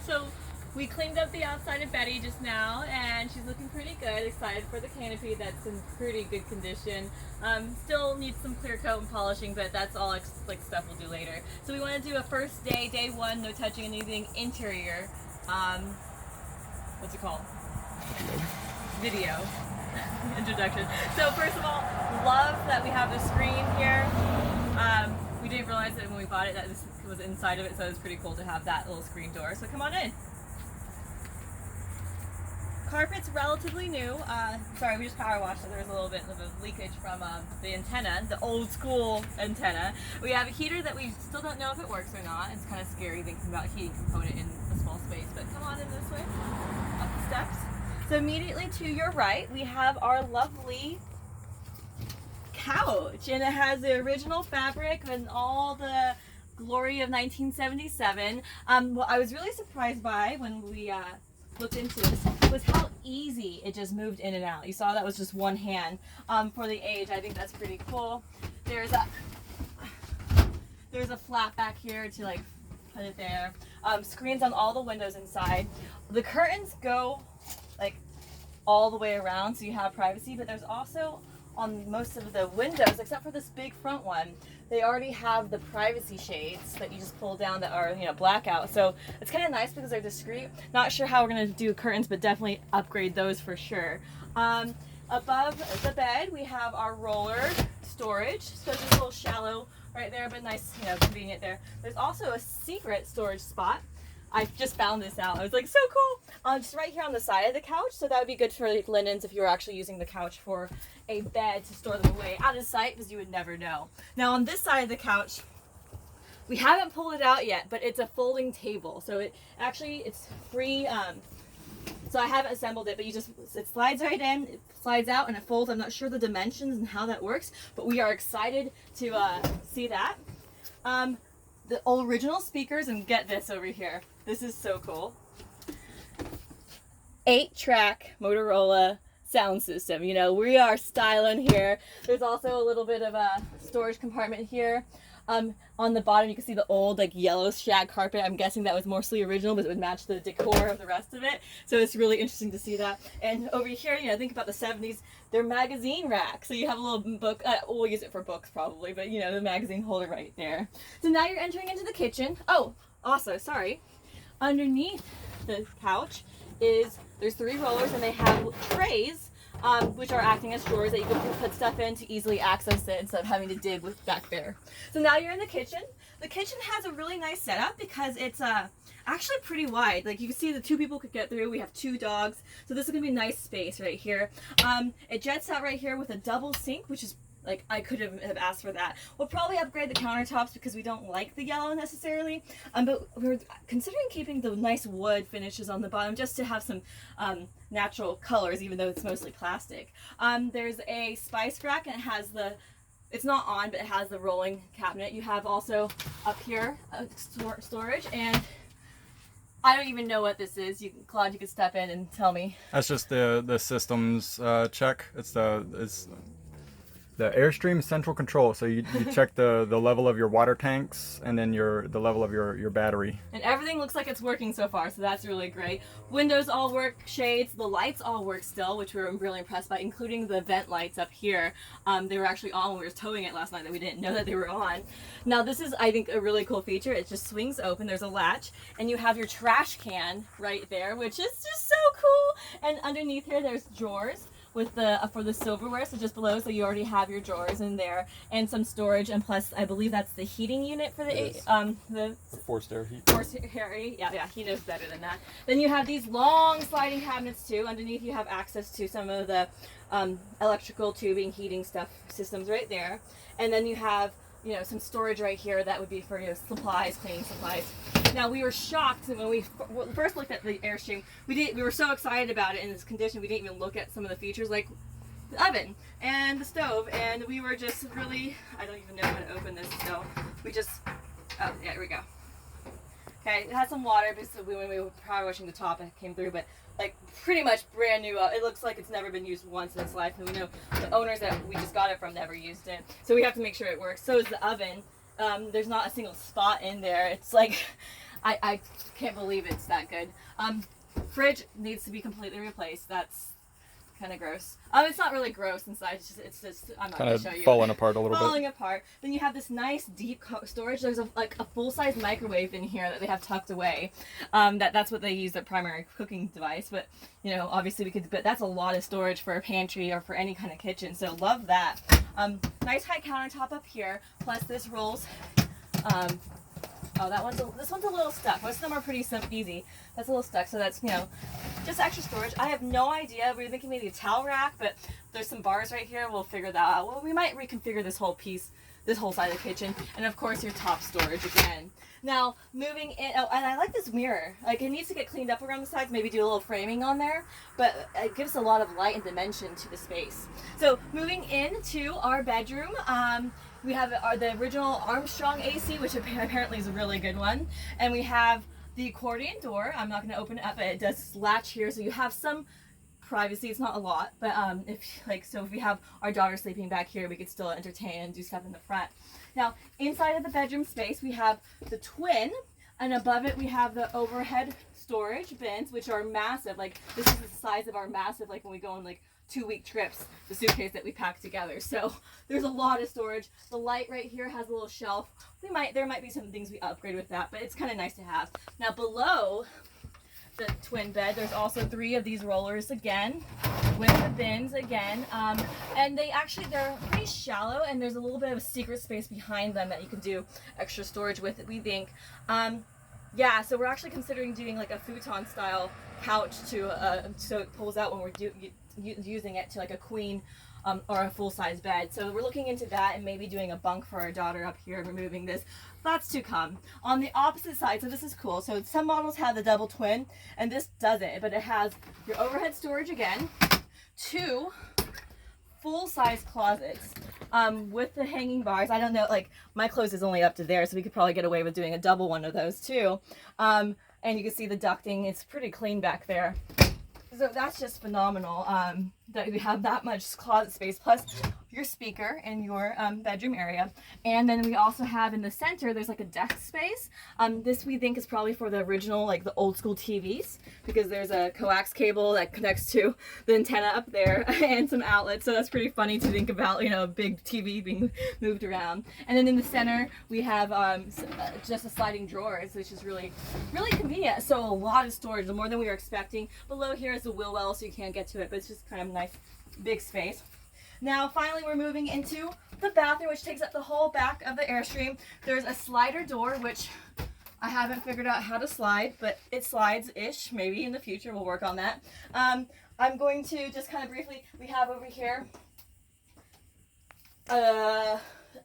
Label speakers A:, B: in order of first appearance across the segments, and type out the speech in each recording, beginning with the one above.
A: So we cleaned up the outside of Betty just now, and she's looking pretty good. Excited for the canopy that's in pretty good condition. Still needs some clear coat and polishing, but that's all like stuff we'll do later. So we want to do a first day, day one, no touching anything interior. What's it called? Video introduction. So first of all, love that we have the screen here. We didn't realize that when we bought it that this was inside of it, so it's pretty cool to have that little screen door. So come on in. Carpet's relatively new. Sorry, we just power washed, so there was a little bit of a leakage from the antenna, the old school antenna. We have a heater that we still don't know if it works or not. It's kind of scary thinking about a heating component in a small space, but come on in this way, up the steps. So immediately to your right, we have our lovely couch, and it has the original fabric and all the glory of 1977. What I was really surprised by when we looked into this was how easy it just moved in and out. You saw that was just one hand. For the age, I think that's pretty cool. There's a flap back here to like put it there. Screens on all the windows inside. The curtains go like all the way around, so you have privacy, but there's also on most of the windows, except for this big front one, they already have the privacy shades that you just pull down that are, you know, blackout. So it's kind of nice because they're discreet. Not sure how we're going to do curtains, but definitely upgrade those for sure. Above the bed, we have our roller storage. So just a little shallow right there, but nice, you know, convenient there. There's also a secret storage spot. I just found this out. I was like, so cool. Just right here on the side of the couch. So that would be good for like, linens if you were actually using the couch for a bed to store them away out of sight, because you would never know. Now on this side of the couch, we haven't pulled it out yet, but it's a folding table. So it's free. So I haven't assembled it, but it slides right in, it slides out, and it folds. I'm not sure the dimensions and how that works, but we are excited to see that. The original speakers, and get this over here. This is so cool. 8-track Motorola sound system. You know, we are styling here. There's also a little bit of a storage compartment here. On the bottom you can see the old like yellow shag carpet. I'm guessing that was mostly original, but it would match the decor of the rest of it. So it's really interesting to see that. And over here, you know, think about the 70s, they're magazine racks. So you have a little book, we'll use it for books probably, but you know, the magazine holder right there. So now you're entering into the kitchen. Oh, also, sorry. Underneath the couch there's 3 rollers, and they have trays which are acting as drawers that you can put stuff in to easily access it instead of having to dig back there. So now you're in the kitchen. The kitchen has a really nice setup because it's actually pretty wide. Like you can see the 2 people could get through. We have 2 dogs. So this is going to be a nice space right here. It jets out right here with a double sink, which is like, I could have asked for that. We'll probably upgrade the countertops because we don't like the yellow necessarily. But we're considering keeping the nice wood finishes on the bottom just to have some natural colors, even though it's mostly plastic. There's a spice rack, and it has it's not on, but it has the rolling cabinet. You have also up here storage, and I don't even know what this is. Claude, you could step in and tell me.
B: That's just the systems check. It's the Airstream central control. So you check the level of your water tanks, and then the level of your battery.
A: And everything looks like it's working so far, so that's really great. Windows all work, shades, the lights all work still, which we were really impressed by, including the vent lights up here. They were actually on when we were towing it last night that we didn't know that they were on. Now this is, I think, a really cool feature. It just swings open, there's a latch, and you have your trash can right there, which is just so cool. And underneath here there's drawers with for the silverware, so just below, so you already have your drawers in there and some storage, and plus I believe that's the heating unit for the
B: Forced air heat.
A: Forced air heat. Yeah, he knows better than that. Then you have these long sliding cabinets too. Underneath you have access to some of the electrical tubing, heating stuff systems right there, and then you have, you know, some storage right here that would be for, you know, supplies, cleaning supplies. Now we were shocked when we first looked at the Airstream. We were so excited about it in this condition, we didn't even look at some of the features like the oven and the stove, and we were just really, I don't even know how to open this, so we just, oh yeah, here we go. Okay, it has some water because when we were power washing the top, it came through, but like pretty much brand new. It looks like it's never been used once in its life, and we know the owners that we just got it from never used it, so we have to make sure it works. So is the oven. There's not a single spot in there. It's like, I can't believe it's that good. Fridge needs to be completely replaced. That's kind of gross. It's not really gross inside. It's just I'm not
B: Kind
A: gonna
B: of
A: show you.
B: falling apart a little bit.
A: Falling apart. Then you have this nice deep storage. There's a full-size microwave in here that they have tucked away. That's what they use, their primary cooking device. But you know, obviously but that's a lot of storage for a pantry or for any kind of kitchen. So love that. Nice high countertop up here. Plus this rolls. Oh, this one's a little stuck. Most of them are pretty easy. That's a little stuck, so that's, you know, just extra storage. I have no idea. We were thinking maybe a towel rack, but there's some bars right here. We'll figure that out. Well, we might reconfigure this whole piece, this whole side of the kitchen, and of course your top storage again. Now, moving in, oh, and I like this mirror. Like, it needs to get cleaned up around the sides, maybe do a little framing on there, but it gives a lot of light and dimension to the space. So, moving into our bedroom, we have the original Armstrong AC, which apparently is a really good one. And we have the accordion door. I'm not going to open it up, but it does latch here, so you have some privacy. It's not a lot, but if we have our daughter sleeping back here, we could still entertain and do stuff in the front. Now, inside of the bedroom space, we have the twin, and above it we have the overhead storage bins, which are massive. Like, this is the size of our massive, like when we go on like 2-week trips, the suitcase that we pack together. So there's a lot of storage. The light right here has a little shelf. There might be some things we upgrade with that, but it's kind of nice to have. Now below the twin bed, there's also 3 of these rollers again with the bins again, and they're pretty shallow, and there's a little bit of a secret space behind them that you can do extra storage with, we think. Yeah, so we're actually considering doing like a futon style couch so it pulls out when we're using it to like a queen or a full-size bed. So we're looking into that and maybe doing a bunk for our daughter up here and removing this. That's to come. On the opposite side, so this is cool. So some models have the double twin, and this doesn't, but it has your overhead storage again, 2 full-size closets with the hanging bars. I don't know, like my clothes is only up to there, so we could probably get away with doing a double one of those too. And you can see the ducting, it's pretty clean back there. So that's just phenomenal that we have that much closet space, plus your speaker in your bedroom area. And then we also have in the center, there's like a desk space. This we think is probably for the original, like the old school TVs, because there's a coax cable that connects to the antenna up there and some outlets. So that's pretty funny to think about, you know, a big TV being moved around. And then in the center, we have just a sliding drawers, which is really, really convenient. So a lot of storage, more than we were expecting. Below here is the wheel well, so you can't get to it, but it's just kind of nice, big space. Now, finally, we're moving into the bathroom, which takes up the whole back of the Airstream. There's a slider door, which I haven't figured out how to slide, but it slides-ish. Maybe in the future we'll work on that. I'm going to just kind of briefly, we have over here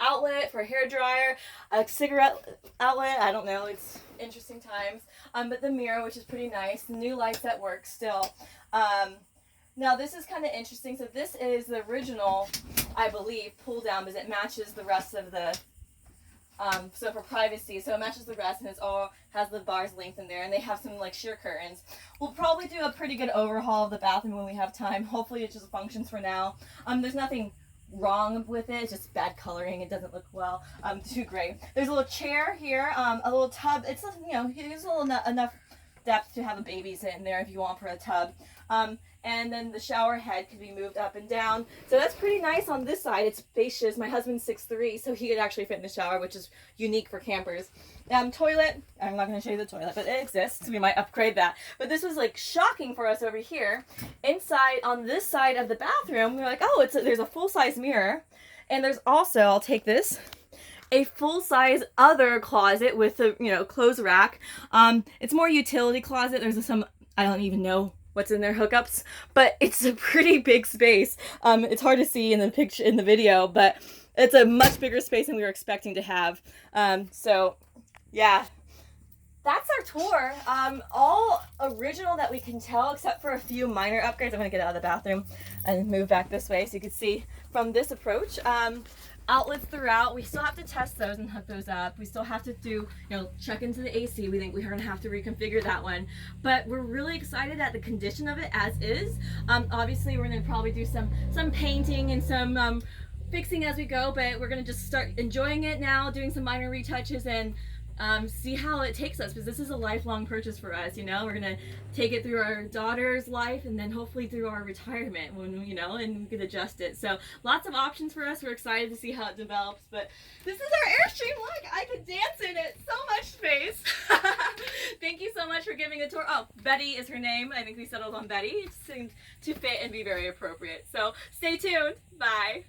A: outlet for a hair dryer, a cigarette outlet. I don't know, it's interesting times. But the mirror, which is pretty nice. The new lights that work still. Now this is kind of interesting. So this is the original, I believe, pull down, because it matches the rest of the, so for privacy, so it matches the rest, and it's all has the bars linked in there, and they have some like sheer curtains. We'll probably do a pretty good overhaul of the bathroom when we have time. Hopefully it just functions for now. There's nothing wrong with it, it's just bad coloring. It doesn't look well, too great. There's a little chair here, a little tub. It's, you know, it's a little enough depth to have a baby sit in there if you want for a tub. And then the shower head can be moved up and down. So that's pretty nice on this side. It's spacious. My husband's 6'3", so he could actually fit in the shower, which is unique for campers. Toilet, I'm not going to show you the toilet, but it exists. We might upgrade that. But this was like shocking for us over here. Inside, on this side of the bathroom, we were like, oh, there's a full-size mirror. And there's also, I'll take this, a full-size other closet with a, you know, clothes rack. It's more utility closet. There's some, I don't even know what's in their hookups, but it's a pretty big space. It's hard to see in the picture, in the video, but it's a much bigger space than we were expecting to have. So yeah, that's our tour. All original that we can tell, except for a few minor upgrades. I'm gonna get out of the bathroom and move back this way so you can see from this approach. Outlets throughout. We still have to test those and hook those up. We still have to do, you know, check into the AC. We think we're going to have to reconfigure that one. But we're really excited at the condition of it as is. Obviously, we're going to probably do some painting and some fixing as we go, but we're going to just start enjoying it now, doing some minor retouches, and see how it takes us, because this is a lifelong purchase for us. You know, we're gonna take it through our daughter's life and then hopefully through our retirement when, you know, and we could adjust it. So lots of options for us. We're excited to see how it develops. But this is our Airstream. Look, I could dance in it. So much space. Thank you so much for giving a tour. Oh, Betty is her name. I think we settled on Betty. It seemed to fit and be very appropriate. So stay tuned. Bye.